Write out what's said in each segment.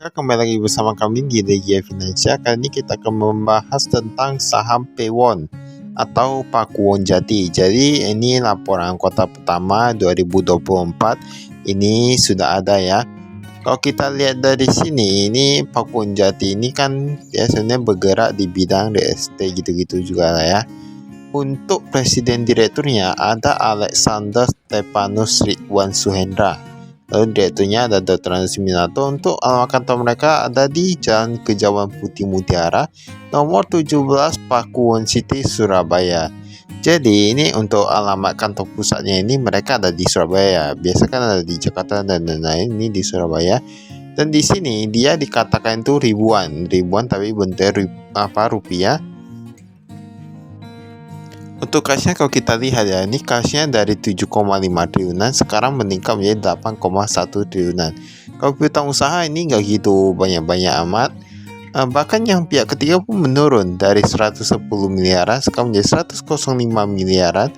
Maka kembali lagi bersama kami di Regia Finansial. Kali ini kita akan membahas tentang saham Pewon atau Pakuwon Jati. Jadi ini laporan kuartal pertama 2024 ini sudah ada ya. Kalau kita lihat dari sini, ini Pakuwon Jati ini kan biasanya bergerak di bidang real estate gitu-gitu juga lah ya. Untuk presiden direkturnya ada Alexander Stepanus Ridwan Suhendra. Lalu direkturnya ada Dr. Andes Minato. Untuk alamat kantor mereka ada di Jalan Kejawan Putih Mutiara nomor 17 Pakuwon City Surabaya. Jadi ini untuk alamat kantor pusatnya ini mereka ada di Surabaya. Biasa kan ada di Jakarta dan lain-lain, ini di Surabaya. Dan di sini dia dikatakan itu ribuan tapi bentuk rupiah. Untuk cashnya kalau kita lihat ya, ini cashnya dari 7,5 triliunan sekarang meningkat menjadi 8,1 triliunan. Kalau piutang usaha ini nggak gitu banyak-banyak amat. Bahkan yang pihak ketiga pun menurun dari 110 miliaran sekarang menjadi 105 miliaran.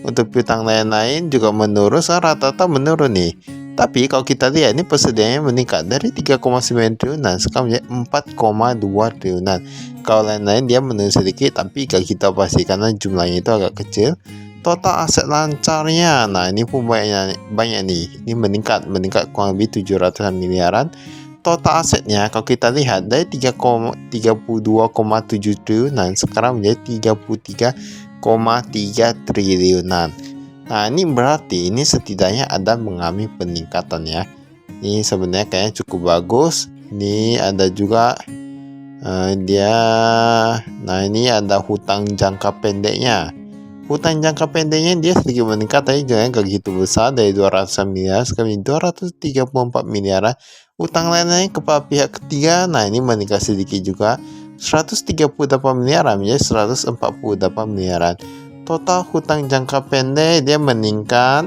Untuk piutang lain-lain juga menurun, rata-rata menurun nih. Tapi kalau kita lihat ini persediaannya meningkat dari 3,9 triliunan sekarang menjadi 4,2 triliunan. Kalau lain-lain dia menurun sedikit, tapi gak kita pasti karena jumlahnya itu agak kecil. Total aset lancarnya, nah ini pun banyak nih. Ini meningkat kurang lebih 700 miliaran. Total asetnya kalau kita lihat dari 32,7 triliunan sekarang menjadi 33,3 triliunan. Nah ini berarti ini setidaknya ada mengalami peningkatan ya. Ini sebenarnya kayaknya cukup bagus. Ini ada juga ini ada hutang jangka pendeknya. Hutang jangka pendeknya dia sedikit meningkat, tapi jangan gak gitu besar, dari 200 miliar sekarang 234 miliar. Hutang lainnya kepada pihak ketiga, nah ini meningkat sedikit juga, 138 miliar menjadi 148 miliaran. Total hutang jangka pendek dia meningkat.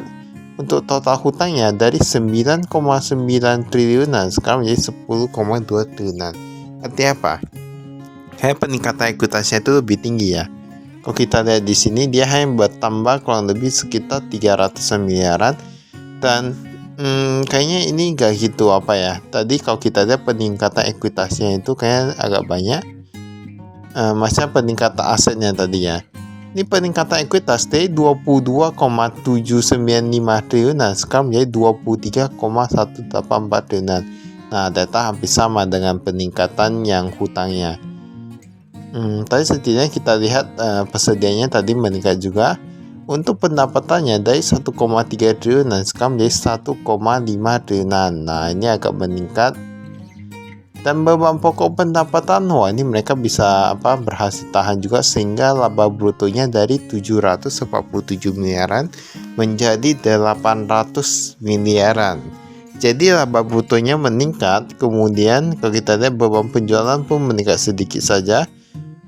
Untuk total hutangnya dari 9,9 triliunan sekarang menjadi 10,2 triliunan. Artinya apa? Kayak peningkatan ekuitasnya itu lebih tinggi ya. Kalau kita lihat di sini dia hanya bertambah kurang lebih sekitar 300 miliaran. Dan kayaknya ini gak gitu apa ya. Tadi kalau kita lihat peningkatan ekuitasnya itu kayak agak banyak. Maksudnya peningkatan asetnya tadi ya. Ini peningkatan ekuitas dari 22,795 triliunan sekarang menjadi 23,184 triliunan. Nah, data hampir sama dengan peningkatan yang hutangnya. Tadi setidaknya kita lihat persediaannya tadi meningkat juga. Untuk pendapatannya dari 1,3 triliunan sekarang menjadi 1,5 triliunan. Nah, ini agak meningkat. Dan beban pokok pendapatan, wah ini mereka bisa berhasil tahan juga sehingga laba brutonya dari 747 miliaran menjadi 800 miliaran. Jadi laba brutonya meningkat, kemudian kalau kita lihat beban penjualan pun meningkat sedikit saja.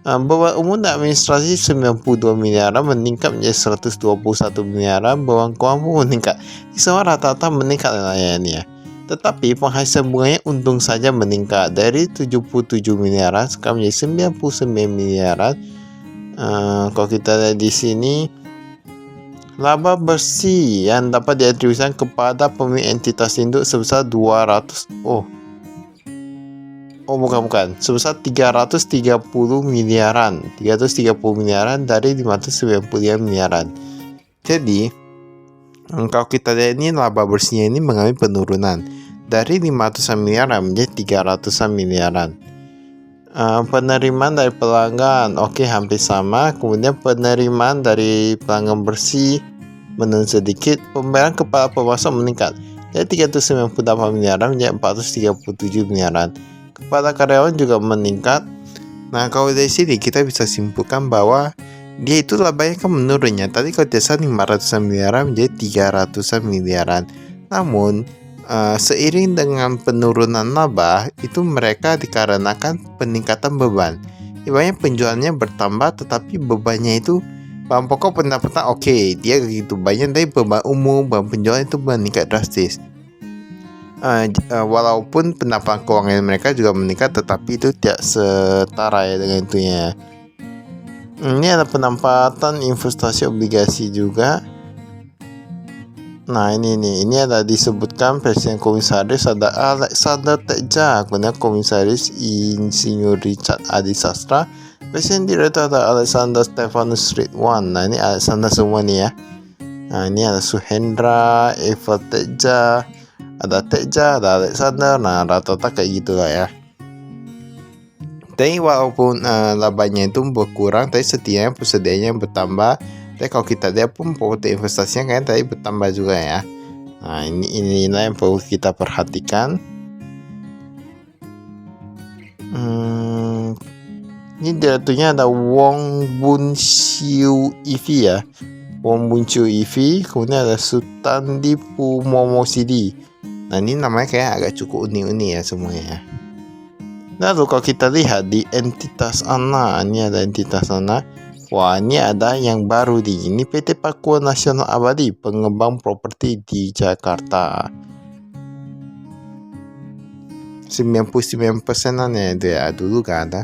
Beban umum dan administrasi 92 miliaran meningkat menjadi 121 miliaran, beban keuangan pun meningkat. Ini semua rata-rata meningkat ini ya. Tetapi penghasilan bunganya untung saja meningkat dari 77 miliaran sekarang menjadi 99 miliaran. Kalau kita lihat di sini, laba bersih yang dapat diatribusikan kepada pemilik entitas induk sebesar 330 miliaran. 330 miliaran dari 595 miliaran. Jadi kalau kita lihat ini laba bersihnya ini mengalami penurunan dari 500 miliaran menjadi 300 miliaran. Penerimaan dari pelanggan hampir sama. Kemudian penerimaan dari pelanggan bersih menurun sedikit. Pembayaran kepada pemasok meningkat dari 398 miliaran menjadi 437 miliaran. Kepada karyawan juga meningkat. Nah, kalau dari sini kita bisa simpulkan bahwa dia itu labanya kan menurunnya. Tadi kalau biasa 500 miliaran menjadi 300 miliaran. Namun seiring dengan penurunan laba itu mereka dikarenakan peningkatan beban. Ibaratnya penjualannya bertambah tetapi bebannya itu bahan pokok pendapatan dia gitu banyak, dari beban umum, beban penjualan itu meningkat drastis. Walaupun pendapatan keuangan mereka juga meningkat, tetapi itu tidak setara ya dengan itunya. Ini ada penempatan investasi obligasi juga. Nah ini ada disebutkan Presiden Komisaris ada Alexander Teja, kemudian Komisaris Insinyur Richard Adi Sastra, Presiden Direktur ada Alexander Stefanus Ridwan. Nah ini Alexander semua nih ya. Nah ini ada Suhendra, Eva Teja, ada Alexander. Nah rata-rata kayak gitulah ya. Tapi walaupun labanya itu berkurang, tapi setidaknya persediaannya bertambah. Tapi kalau kita lihat pun portfolio investasinya kan tadi bertambah juga ya. Nah inilah yang perlu kita perhatikan. Ini direkturnya ada Wong Bun Siu EV ya. Wong Bun Siu EV, kemudian ada Sutandi Pumomosidi. Nah ini namanya kayak agak cukup unik-unik ya semuanya ya. Lalu kalau kita lihat di entitas anak, ini ada entitas anak. Wah, ini ada yang baru nih. Ini PT Pakuan Nasional Abadi, pengembang properti di Jakarta. 99%-an ya itu ya, dulu gak ada.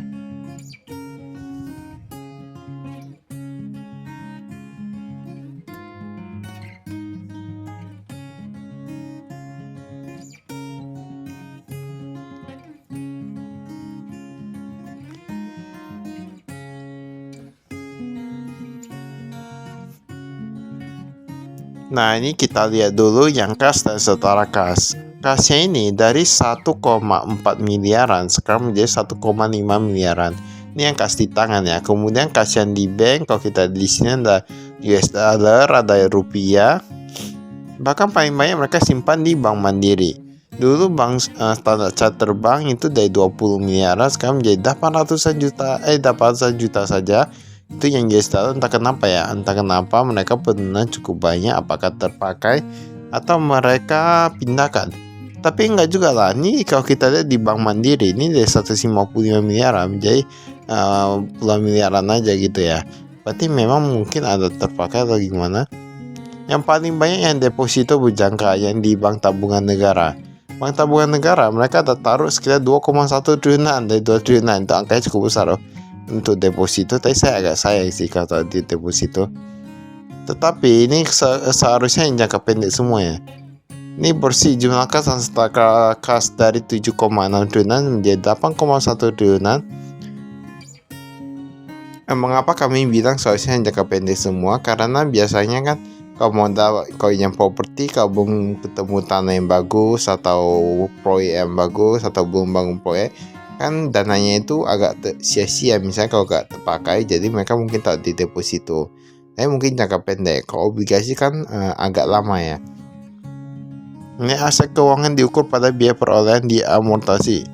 Nah ini kita lihat dulu yang kas dan setara kas. Kasnya ini dari 1,4 miliaran sekarang menjadi 1,5 miliaran. Ini yang kas di tangan ya. Kemudian kas yang di bank, kalau kita di sini ada US dollar, ada rupiah. Bahkan paling banyak mereka simpan di Bank Mandiri. Dulu Bank Standard Chartered Bank itu dari 20 miliaran sekarang menjadi 800 juta saja. Itu yang US dollar, entah kenapa ya, entah kenapa mereka penurunan cukup banyak, apakah terpakai atau mereka pindahkan. Tapi enggak juga lah, ini kalau kita lihat di Bank Mandiri ini dari 155 miliaran menjadi puluhan miliaran aja gitu ya. Berarti memang mungkin ada terpakai atau gimana. Yang paling banyak yang deposito berjangka yang di Bank Tabungan Negara. Bank Tabungan Negara mereka ada taruh sekitar 2,1 triliunan dari 2 triliunan, itu angkanya cukup besar loh. Untuk deposito, tapi saya agak sayang sih kalau di deposito. Tetapi ini seharusnya yang jangka pendek semua ya. Ini bersih jumlah kas dan setara kas dari 7,6 triliunan menjadi 8,1 triliunan. Mengapa kami bilang seharusnya yang jangka pendek semua? Karena biasanya kan kalau yang properti, kalau belum ketemu tanah yang bagus atau proyek yang bagus atau belum bangun proyek, kan dananya itu agak sia-sia misalnya kalau gak terpakai, jadi mereka mungkin taruh di deposito. Tapi mungkin jangka pendek. Kalau obligasi kan agak lama ya. Ini aset keuangan diukur pada biaya perolehan di amortasi.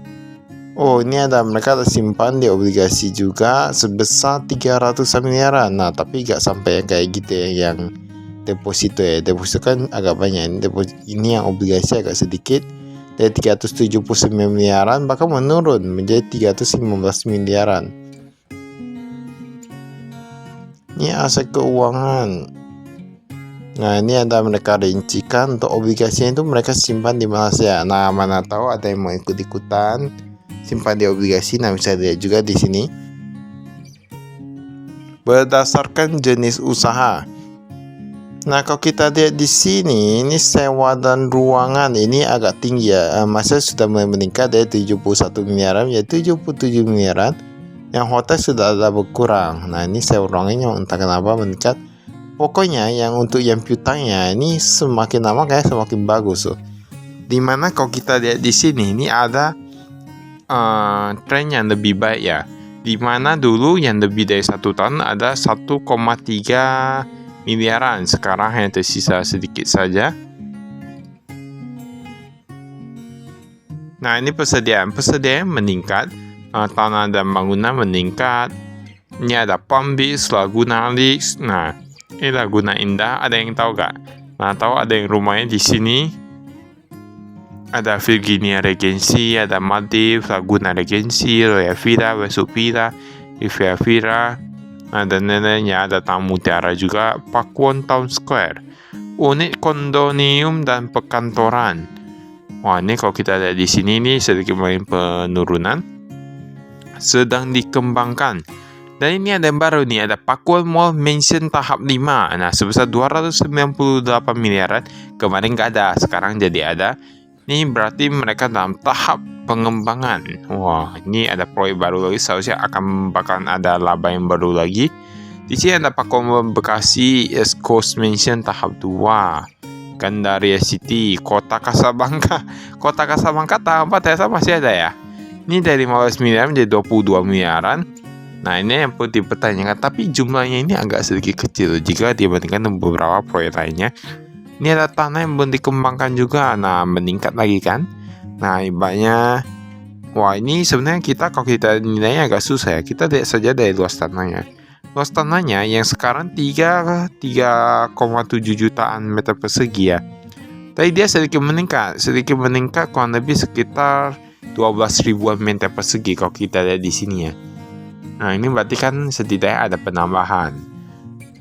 Oh ini ada mereka simpan di obligasi juga sebesar 300 miliaran. Nah tapi gak sampai kayak gitu ya yang deposito ya. Deposito kan agak banyak. Ini yang obligasi agak sedikit. Dari 379 miliaran bahkan menurun menjadi 315 miliaran. Ini aset keuangan. Nah ini ada mereka rincikan untuk obligasinya itu mereka simpan di Malaysia. Nah mana tahu ada yang mau ikut-ikutan simpan di obligasi. Nah bisa lihat juga di sini. Berdasarkan jenis usaha. Nah kalau kita lihat di sini, ini sewa dan ruangan ini agak tinggi ya. Masa sudah meningkat dari 71 miliaran menjadi 77 miliaran. Yang hotel sudah ada berkurang. Nah ini sewa ruangannya entah kenapa meningkat. Pokoknya yang untuk yang piutangnya ini semakin lama kayak semakin bagus tuh. Dimana kalau kita lihat di sini ini ada tren yang lebih baik ya. Dimana dulu yang lebih dari 1 tahun ada 1,3 miliaran, sekarang hanya tersisa sedikit saja. Nah ini persediaan meningkat, tanah dan bangunan meningkat. Ini ada Palm Beach, Laguna Lakes. Nah ini Laguna Indah, ada yang tahu gak? Nah tahu ada yang rumahnya di sini. Ada Virginia Regency, ada Maldives, Laguna Regency, Royal Villa, Westwood Villa, Riviera Villa. Dan lainnya ada Tamu Mutiara juga, Pakuan Town Square, unit kondominium dan perkantoran. Wah ini kalau kita lihat di sini nih sedikit main penurunan, sedang dikembangkan Dan ini ada yang baru nih, ada Pakuan Mall Mansion tahap 5. Nah, sebesar 298 miliaran. Kemarin nggak ada, sekarang jadi ada. Ini berarti mereka dalam tahap pengembangan. Wah, ini ada proyek baru lagi, seharusnya bakalan ada laba yang baru lagi. Di sini ada Pakuan Mall Bekasi East Coast Mansion tahap 2. Gandaria City, Kota Kasablanca. Kota Kasablanca tahap 4 ternyata masih ada ya. Ini dari 15 miliar menjadi 22 miliaran. Nah, ini yang perlu dipertanyakan, tapi jumlahnya ini agak sedikit kecil jika dibandingkan dengan beberapa proyek lainnya. Ini ada tanah yang belum dikembangkan juga, nah meningkat lagi kan. Nah, ibaratnya, wah ini sebenarnya kalau kita nilainya agak susah ya. Kita lihat saja dari luas tanahnya. Luas tanahnya yang sekarang 3,7 jutaan meter persegi ya. Tapi dia sedikit meningkat kurang lebih sekitar 12 ribuan meter persegi kalau kita lihat di sini ya. Nah, ini berarti kan setidaknya ada penambahan.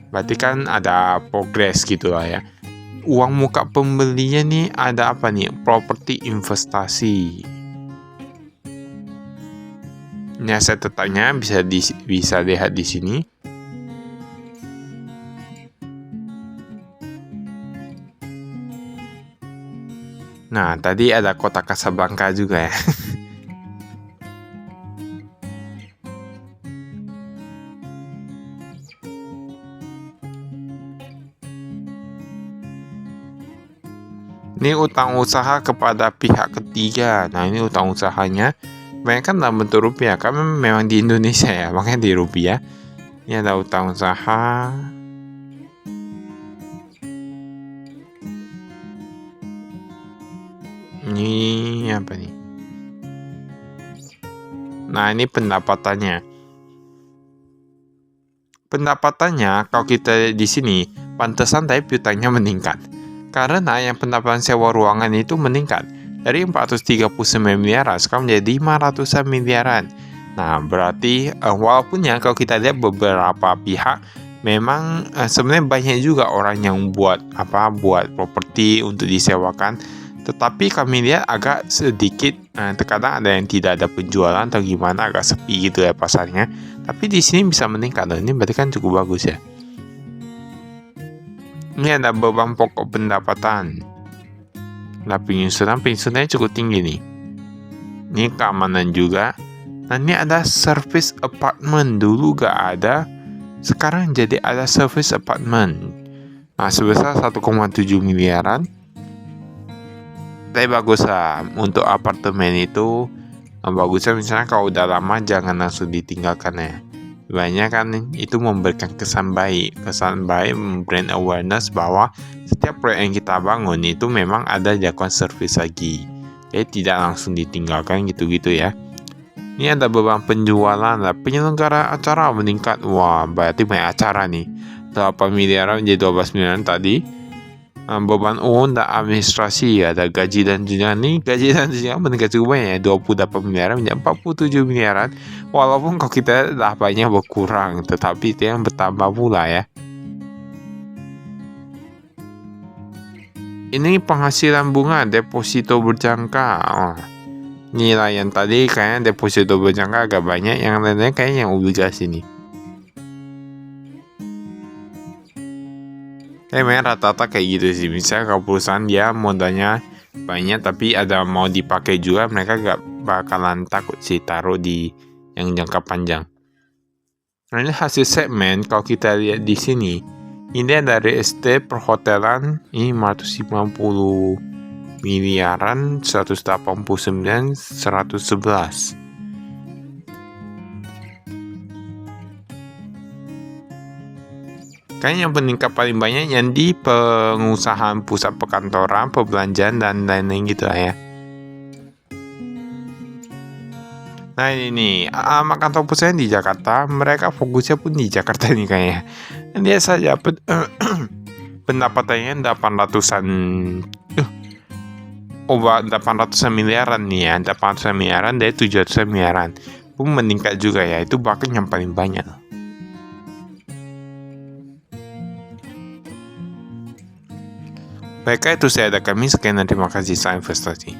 Berarti kan ada progres gitu lah ya. Uang muka pembelinya nih ada apa nih? Properti investasi. Ini aset tetapnya bisa lihat di sini. Nah, tadi ada Kota Kasablanca juga ya. Ini utang usaha kepada pihak ketiga. Nah, ini utang usahanya banyak kan dalam bentuk rupiah. Kami memang di Indonesia ya, makanya di rupiah. Ini ada utang usaha. Ini apa nih? Nah, ini pendapatannya. Kalau kita di sini pantesan tapi utangnya meningkat. Karena yang pendapatan sewa ruangan itu meningkat dari 439 miliaran sekarang menjadi 500-an miliaran. Nah, berarti walaupun ya kalau kita lihat beberapa pihak memang sebenarnya banyak juga orang yang buat properti untuk disewakan. Tetapi kami lihat agak sedikit terkadang ada yang tidak ada penjualan atau gimana, agak sepi gitu ya pasarnya. Tapi di sini bisa meningkat, dan ini berarti kan cukup bagus ya. Ini ada beban pokok pendapatan. Nah, penyusunannya cukup tinggi nih. Ini keamanan juga. Nah, ini ada service apartment. Dulu gak ada, sekarang jadi ada service apartment. Nah, sebesar 1,7 miliaran. Tapi bagus lah, untuk apartemen itu bagusnya misalnya kalau udah lama jangan langsung ditinggalkan ya. Banyak kan itu memberikan kesan baik, brand awareness bahwa setiap proyek yang kita bangun itu memang ada jadwal servis lagi. Jadi tidak langsung ditinggalkan gitu-gitu ya. Ini ada beban penjualan lah. Penyelenggara acara meningkat. Wah, berarti banyak acara nih. 8 miliar menjadi 12 miliar tadi. Beban uang dan administrasi, ada gaji dan tunjangan nih. Gaji dan tunjangan meningkat cukup banyak ya, 28 miliaran menjadi 47 miliaran. Walaupun kalau kita labanya berkurang, tetapi itu yang bertambah pula ya. Ini penghasilan bunga deposito berjangka. Nilai yang tadi kayaknya deposito berjangka agak banyak, yang lainnya kayaknya yang obligasi nih. Memang rata-rata kayak gitu sih. Misalnya kalau perusahaan dia modalnya banyak tapi ada mau dipakai juga, mereka gak bakalan takut sih taruh di yang jangka panjang. Nah, ini hasil segmen kalau kita lihat di sini. Ini ada real estate perhotelan, ini 550 miliaran, 189, 111. Kayaknya yang peningkat paling banyak yang di pengusahaan pusat perkantoran, perbelanjaan, dan lain-lain gitu lah ya. Nah, ini kantor pusatnya di Jakarta, mereka fokusnya pun di Jakarta nih kayaknya. Dia saja pendapatannya 800-an 800-an miliaran nih ya, 800-an miliaran dari 700-an miliaran. Pun meningkat juga ya, itu bahkan yang paling banyak. Baiklah, itu saya ada kami. Sekian dan terima kasih. Saya investasi.